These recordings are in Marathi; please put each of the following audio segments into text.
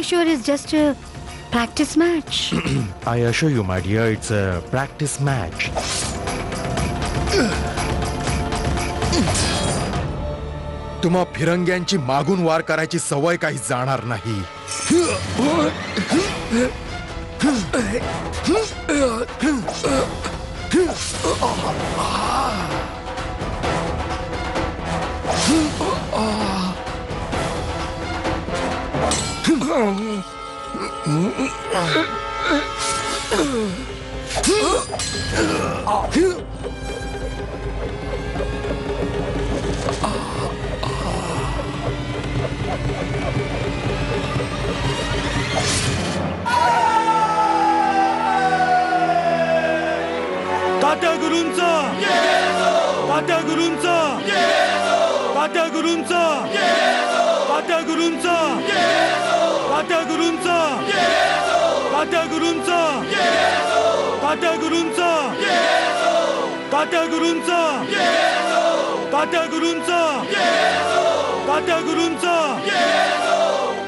you sure it's just a practice match? I assure you, my dear, it's a practice match. तुम्हा फिरंग्यांची मागून वार करायची सवय काही जाणार नाही. तात्या गुरूंचा तात्या गुरूंचा तात्या गुरूंचा तात्या गुरूंचा तात्या गुरूंचा तात्या गुरूंचा तात्या गुरूंचा तात्या गुरूंचा तात्या गुरूंचा तात्या गुरूंचा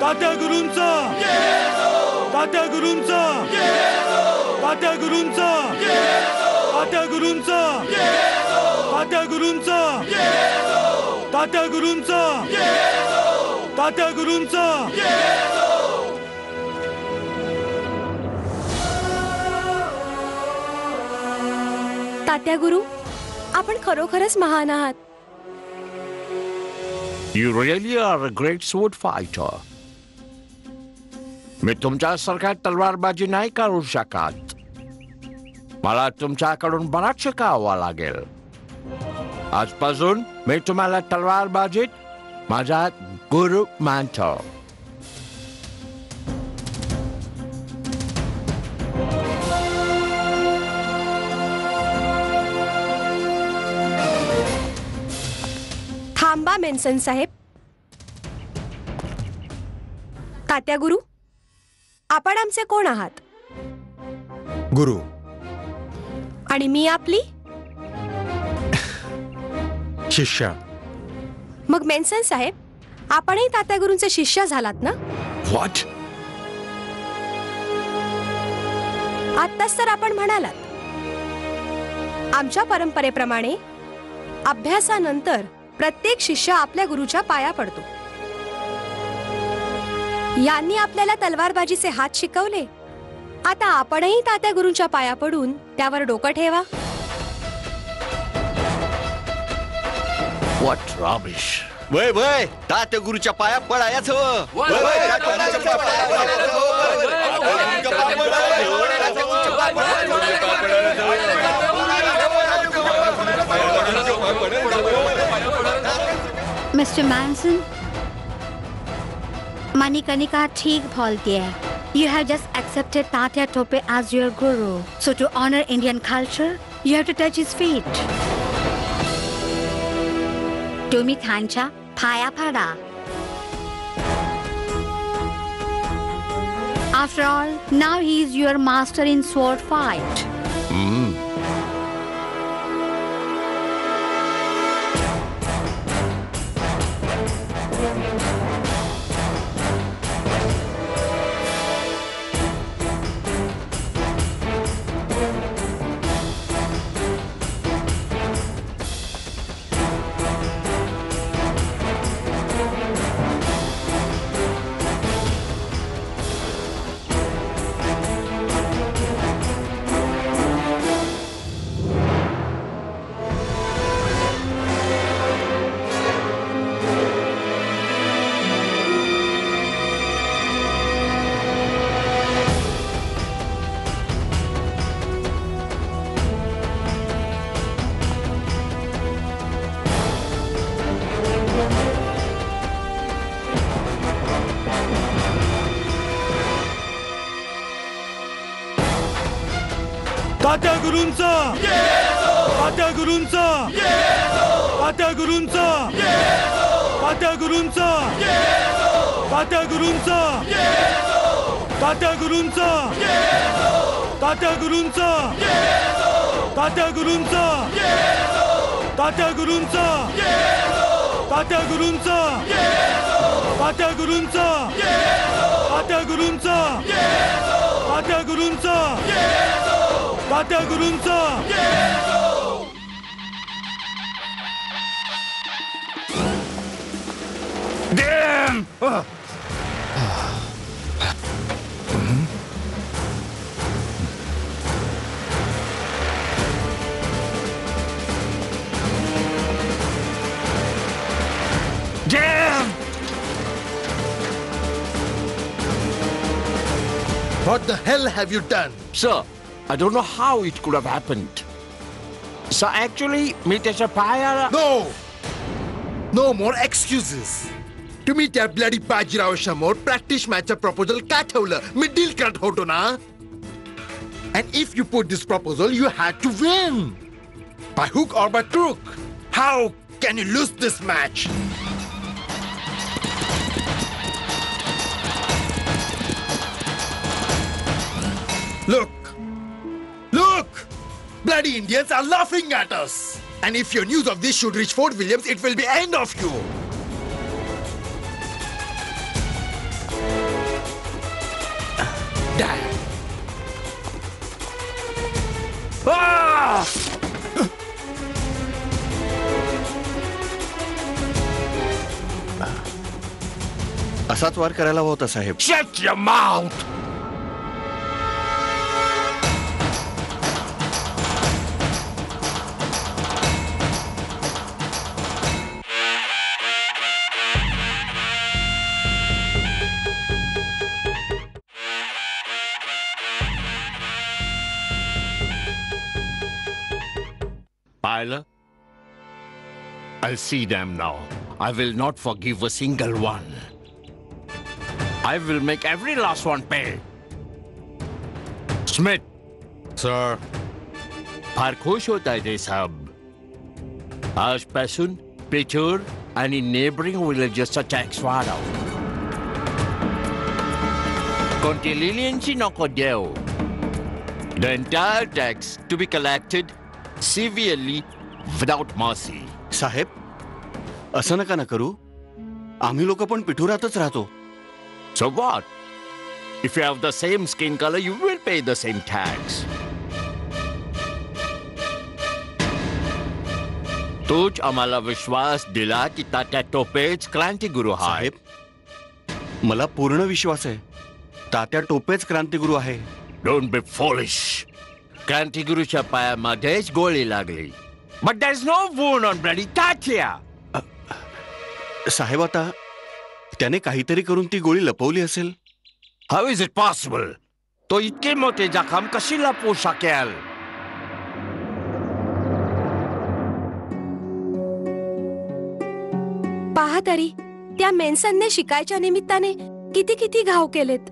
तात्या गुरूंचा तात्या गुरूंचा तात्या गुरूंचा तात्या गुरूंचा तात्या गुरूंचा तात्या गुरूंचा तात्या गुरूंचा. तात्या गुरु, आपण खरोखरच महान आहात. You really are a great sword fighter. मी तुमच्यासारखा तलवारबाजी नाही करू शकत. मला तुमच्याकडून बराच शिकावं लागेल. आजपासून मी तुम्हाला तलवारबाजीत माझा गुरु मानतो. थांबा मेन्सन साहेब. तात्या गुरु, आपण आमचे कोण आहात? गुरु. आणि मी आपली शिष्या. मग मेन्सन साहेब, आपणही तात्या गुरूंचे शिष्य झालात ना? What? आत्ताच तर आपण म्हणालात, आमच्या परंपरेप्रमाणे अभ्यासानंतर प्रत्येक शिष्य आपल्या गुरुच्या पाया पडतो. यांनी आपल्याला तलवारबाजीचे हात शिकवले. आता आपणही तात्या गुरूंच्या पाया पडून त्यावर डोकं ठेवा. What rubbish. वय वय तात्या गुरुच्या पाया पडायच हवं. Mr. Manson, Manikanika ठीक बोलती है. You have just accepted Tatya Tope as your guru. So to honor Indian culture, you have to touch his feet. Tumi thancha paya pada. After all, now he is your master in sword fight. Tatya गुरूंचा Tatya गुरूंचा Tatya गुरूंचा Tatya गुरूंचा Tatya गुरूंचा Tatya गुरूंचा Tatya गुरूंचा Tatya गुरूंचा Tatya गुरूंचा Tatya गुरूंचा Tatya गुरूंचा Tatya गुरूंचा Tatya गुरूंचा Tatya गुरूंचा Damn! Damn! What the hell have you done? Sir, I don't know how it could have happened. So actually, मी त्याच्या पायाला No! No more excuses. तुम्ही त्या ब्लडी बाजीराव समोर प्रॅक्टिस मॅचचं प्रपोजल का ठेवलं? मी डील करत होतो ना. And if you put this proposal, you had to win. By hook or by crook. How can you lose this match? Look! Look! Bloody Indians are laughing at us. And if your news of this should reach Fort Williams, it will be end of you. Damn. Ah! असाच वार करायला हवा होता साहेब. Shut your mouth! Pilot, I'll see them now. I will not forgive a single one. I will make every last one pay. Smith, Sir. फार खुश होत आहे ते साहेब. आजपासून पिथोर आणि नेबरिंग विलेजेसचा टॅक्स वाढव. कोणती लिलियनची नको देऊ. The entire tax to be collected severely without mercy. साहेब, असं नका ना करू. आम्ही लोक पण पिठुरातच राहतो. So what? If you have the same skin color, you will pay the same tax. तूच आम्हाला विश्वास दिला की तात्या टोपेच क्रांतिगुरु आहे. साहेब, मला पूर्ण विश्वास आहे. तात्या टोपेच क्रांतिगुरु आहे. Don't be foolish. क्रांतिगुरूच्या पायामध्येच गोळी लागली. But there's no wound on bloody Tatya. साहेब, आता त्याने काहीतरी करून ती गोळी लपवली असेल. How is it possible? तो इतके मोठे जखम कशी लपवू शकेल? पहा तरी त्या मेन्सनने शिकायच्या निमित्ताने किती किती घाव केलेत.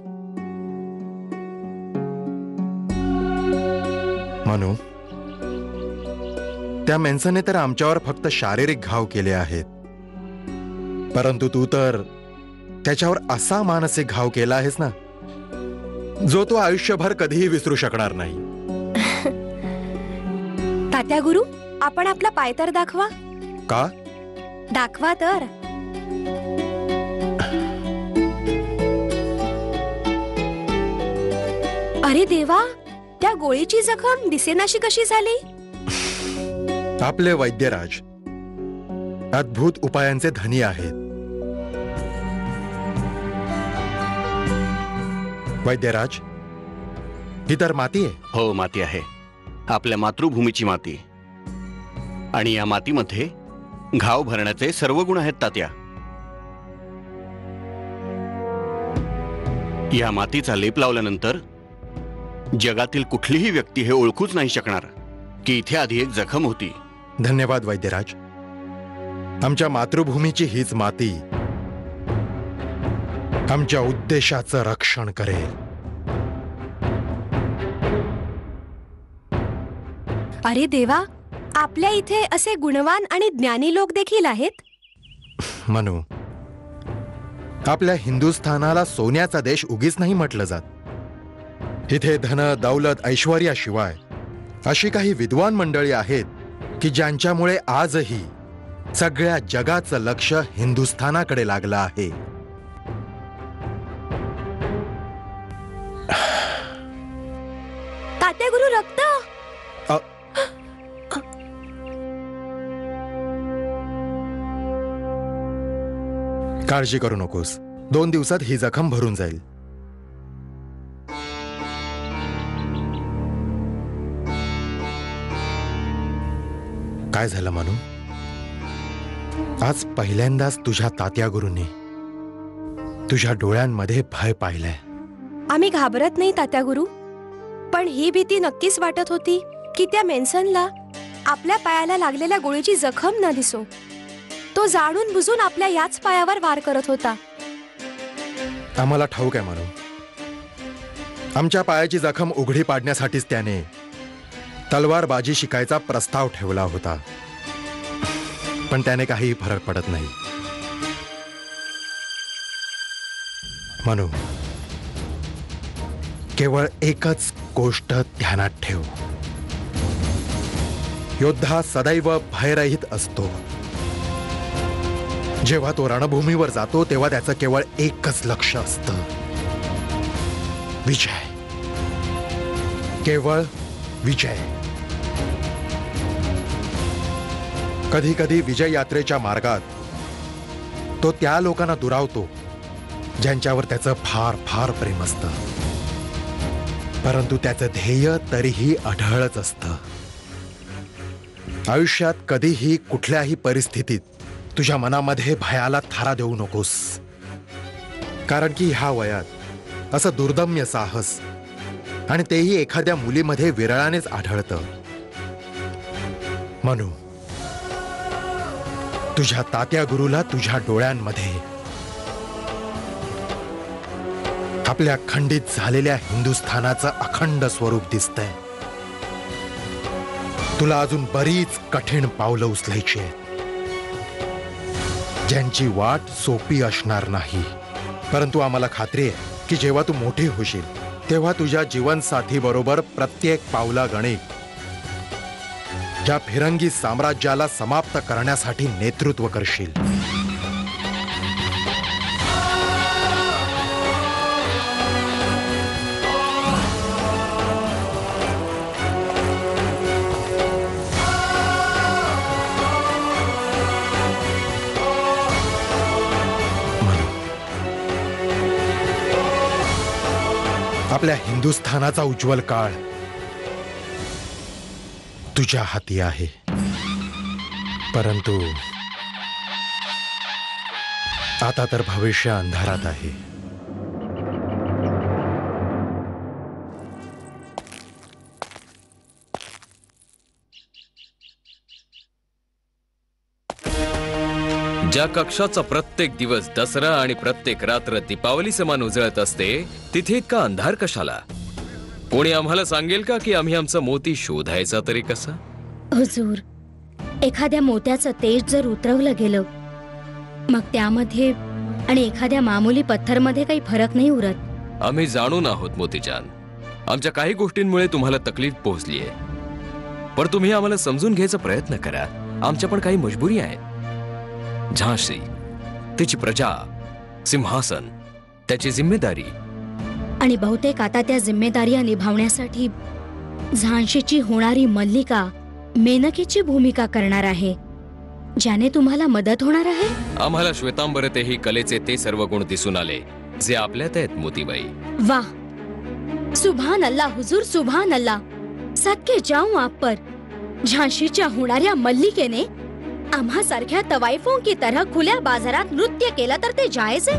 मनू, त्या मेन्सनने तर आमच्यावर फक्त शारीरिक घाव केले आहेत, परंतु तू तर त्याच्यावर असा मानसिक घाव केला आहेस ना, जो तो आयुष्यभर कधीही विसरू शकणार नाही. तात्या गुरु, आपण आपला पाय तर दाखवा. का? दाखवा तर. अरे देवा, त्या गोळीची जखम दिसेनाशी कशी झाली? आपले वैद्यराज अद्भुत उपायांचे धनी आहेत. वैद्यराज, ही तर माती आहे. हो, माती आहे. आपल्या मातृभूमीची माती. आणि या मातीमध्ये घाव भरण्याचे सर्व गुण आहेत तात्या. या मातीचा लेप लावल्यानंतर जगातील कुठलीही व्यक्ती हे ओळखूच नाही शकणार की इथे आधी एक जखम होती. धन्यवाद वैद्यराज. आमच्या मातृभूमीची हीच माती आमच्या उद्देशाचं रक्षण करेल. अरे देवा, आपल्या इथे असे गुणवान आणि ज्ञानी लोक देखील आहेत. मनू, आपल्या हिंदुस्थानाला सोन्याचा देश उगीच नाही म्हटलं जात. इथे धन दौलत ऐश्वर्याशिवाय अशी काही विद्वान मंडळी आहेत की ज्यांच्यामुळे आजही सगळ्या जगाचं लक्ष हिंदुस्थानाकडे लागलं आहे. तात्या गुरु रक्त. काळजी करू नकोस, 2 दिवसात ही जखम भरून जाईल. काय झालं मनू? आज पहिल्यांदाच तुझ्या तात्या गुरुंनी तुझ्या डोळ्यांमध्ये भय पाहिलंय. आम्ही घाबरत नाही तात्या गुरु, पण ही भीती नक्कीच वाटत होती की त्या मेन्सनला आपल्या पायाला लागलेल्या गोळीची जखम न दिसो. तो जाणून बुजून आपल्या याच पायावर वार करत होता. आम्हाला ठाऊक आहे मनू, आमच्या पायाची जखम उघडी पाडण्यासाठीच त्याने तलवारबाजी शिकायचा प्रस्ताव ठेवला होता, पण त्याने काही फरक पडत नाही. मनू, केवळ एकच गोष्ट ध्यानात ठेव. योद्धा सदैव भयरहित असतो. जेव्हा तो रणभूमीवर जातो तेव्हा त्याचं केवळ एकच लक्ष असतं, विजय. केवळ विजय. कधी कधी विजय यात्रेच्या मार्गात तो त्या लोकांना दुरावतो ज्यांच्यावर त्याचं फार फार प्रेम असतं, परंतु त्याचं ध्येय तरीही अढळच असतं. आयुष्यात कधीही कुठल्याही परिस्थितीत तुझ्या मनामध्ये भयाला थारा देऊ नकोस, कारण की ह्या वयात असं दुर्दम्य साहस, आणि तेही एखाद्या मुलीमध्ये विरळानेच आढळतं. मनू, तुझ्या तात्या गुरुला तुझ्या डोळ्यांमध्ये आपल्या खंडित झालेल्या हिंदुस्थानाचं अखंड स्वरूप दिसतंय. तुला अजून बरीच कठीण पावलं उचलायची आहेत, ज्यांची वाट सोपी असणार नाही. परंतु आम्हाला खात्री आहे की जेव्हा तू मोठी होशील तेव्हा तुझ्या जीवनसाथी बरोबर प्रत्येक पावला गणित ज्या फिरंगी साम्राज्याला समाप्त करण्यासाठी नेतृत्व करशील. आपल्या हिंदुस्थानाचा उज्ज्वल काळ तुझ्या हाती आहे, परंतु आता तर भविष्य अंधारात आहे. ज्या कक्षाचा प्रत्येक दिवस दसरा आणि प्रत्येक रात्र दीपावली समान उजळत असते, तिथे इतका अंधार कशाला? कोणी आम्हाला सांगेल का की आम्ही आमचा मोती शोधायचा तरी कसा? हुजूर, एखाद्या मोत्याचं तेज जर उतरवलं गेलं मग त्यामध्ये आणि एखाद्या मामूली पत्थरमध्ये काही फरक नाही उरत. आम्ही जाणून आहोत मोतीजान, आमच्या काही गोष्टींमुळे तुम्हाला तकलीफ पोहोचलीये, पण तुम्ही आम्हाला समजून घ्यायचा प्रयत्न करा. आमच्या पण काही मजबुरी आहेत. झांसी, तिची प्रजा, सिंहासन, त्याची जिम्मेदारी, आणि बहुतेक आता त्या जिम्मेदाऱ्या निभावण्यासाठी झांशीची होणारी मल्लिका मेनकेची भूमिका करणार आहे, ज्याने तुम्हाला मदत होणार आहे. आम्हाला श्वेतांबरतेही कलेचे ते सर्व गुण दिसून आले जे आपल्यात आहेत मोतीबाई. वाह, सुभान अल्लाह हुजूर, सुभान अल्लाह. सदके जाऊं आप पर. झांशीच्या होणाऱ्या मल्लिकेने आम्हा सारख्या तवायफों की तरह खुल्या बाजारात नृत्य केलं तर ते जायज आहे?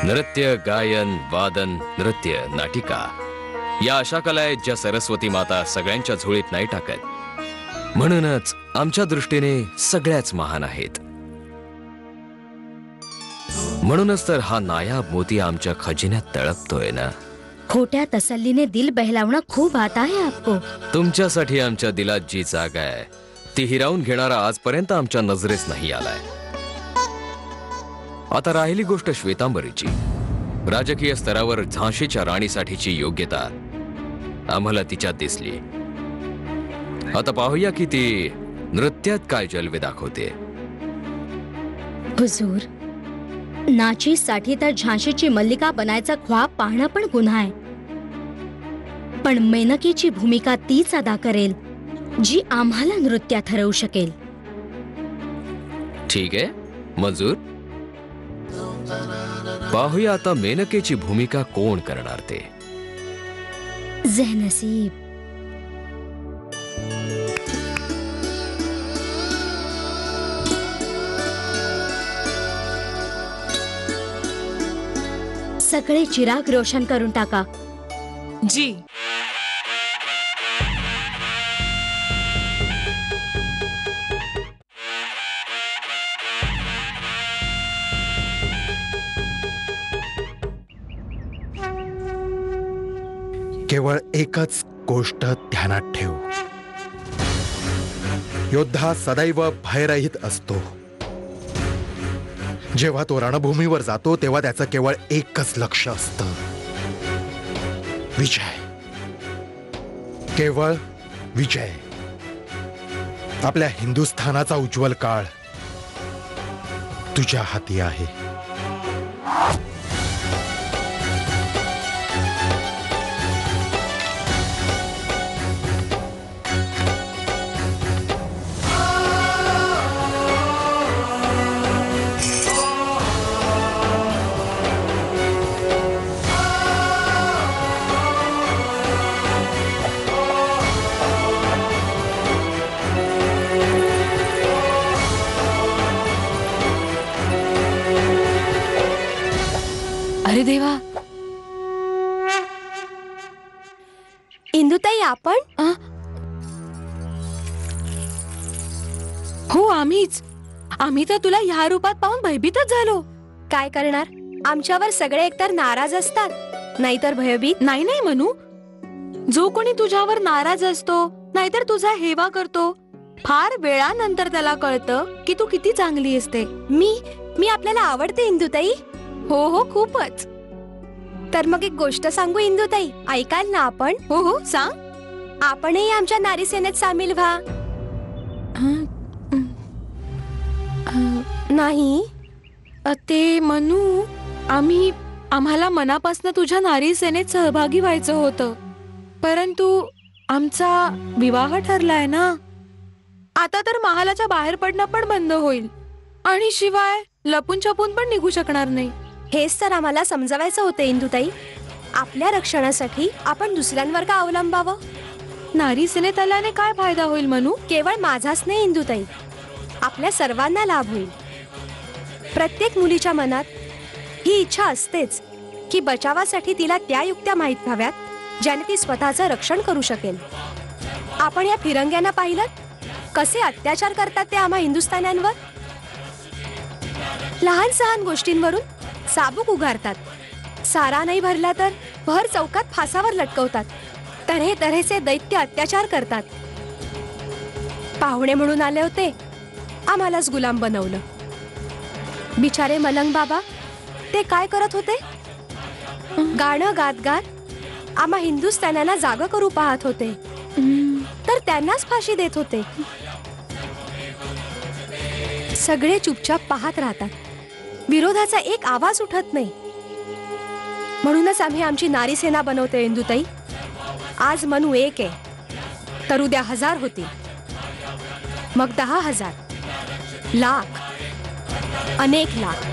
नृत्य, गायन, वादन, नृत्य, नाटिका या अशा कला आहेत ज्या सरस्वती माता सगळ्यांच्या झोळीत नाही टाकत. म्हणूनच आमच्या दृष्टीने सगळ्याच महान आहेत. म्हणूनच तर हा नायाब मोती आमच्या खजिन्यात तळपतोय ना. खोट्या तसल्लीने दिल बहलावणं खूप आता आहे आपको. तुमच्यासाठी आमच्या दिलात जी जागा आहे ती हिरावून घेणारा आजपर्यंत आमच्या नजरेस नाही आलाय. आता राहिली गोष्ट श्वेतांबरीची. राजकीय स्तरावर झांशीच्या राणीसाठीची योग्यता आम्हाला तिच्यात दिसली. आता पाहूया की ती नृत्यात काय जलवे दाखवते. हुजूर, नाचीसाठी तर झाशीची मल्लिका बनायचा ख्वाब पाहणं पण गुन्हा आहे. पण मेनकेची भूमिका तीच अदा करेल जी आम्हाला नृत्यात हरवू शकेल. ठीक आहे, मंजूर. पाहूया आता मेनकेची भूमिका कोण करणार ते. जेहनसीब. सगळे चिराग रोशन करून टाका. जी. केवळ एकच गोष्ट ध्यानात ठेव. योद्धा सदैव भयरहित असतो. जेव्हा तो रणभूमीवर जातो तेव्हा त्याचं केवळ एकच लक्ष असतं, विजय. केवळ विजय. आपल्या हिंदुस्थानाचा उज्ज्वल काळ तुझ्या हाती आहे. अरे देवा. इंदुताई, आपण? हो, आम्हीच. आम्ही तर तुला ह्या रूपात पाहून भयभीतच झालो. काय करणार, आमच्यावर सगळे एकतर नाराज असतात, नाहीतर भयभीत. नाही नाही मनू, जो कोणी तुझ्यावर नाराज असतो नाहीतर तुझा हेवा करतो, फार वेळानंतर त्याला कळतं की तू किती चांगली असते. मी आपल्याला आवडते इंदुताई. हो हो, खूपच. तर मग एक गोष्ट सांगू इंदुताई, ऐकाल ना आपण? हो हो, सांग. आपणही आमच्या नारी सेनेत सामील व्हा. नाही ते मनू, आम्हाला मनापासून तुझ्या नारी सेनेत सहभागी व्हायचं होतं, परंतु आमचा विवाह ठरलाय ना. आता तर महालाच्या बाहेर पडणं पण बंद होईल आणि शिवाय लपून छपून पण निघू शकणार नाही. हेच तर आम्हाला समजावायचं होतं इंदुताई. आपल्या रक्षणासाठी आपण दुसऱ्यांवर का अवलंबावं? नारी सेनेत आल्याने काय फायदा होईल मनू? केवळ माझाच नाही इंदुताई, आपल्या सर्वांना लाभ होईल. प्रत्येक मुलीच्या मनात ही इच्छा असतेच की बचावासाठी तिला त्या युक्त्या माहीत व्हाव्यात ज्याने ती स्वतःचं रक्षण करू शकेल. आपण या फिरंग्यांना पाहिलं कसे अत्याचार करतात ते आम्हा हिंदुस्थान्यांवर. लहान सहान गोष्टींवरून चाबूक उगारतात. सारा नाही भरला तर भर चौकात फासावर लटकवतात. तऱ्हे तऱ्हेचे दैत्य अत्याचार करतात. पाहुणे म्हणून आले होते, आम्हालाच गुलाम बनवलं. बिचारे मलंग बाबा, ते काय करत होते? गाणं गात गात आम्हा हिंदुस्थान्यांना जागा करू पाहत होते, तर त्यांनाच फाशी देत होते. सगळे चुपचाप पाहत राहतात, विरोधाचा एक आवाज उठत नाही. म्हणूनच आम्ही आमची नारी सेना बनवते इंदुताई. आज मनू एक आहे, तर उद्या 1000 होतील, मग 10,000, लाख, अनेक लाख.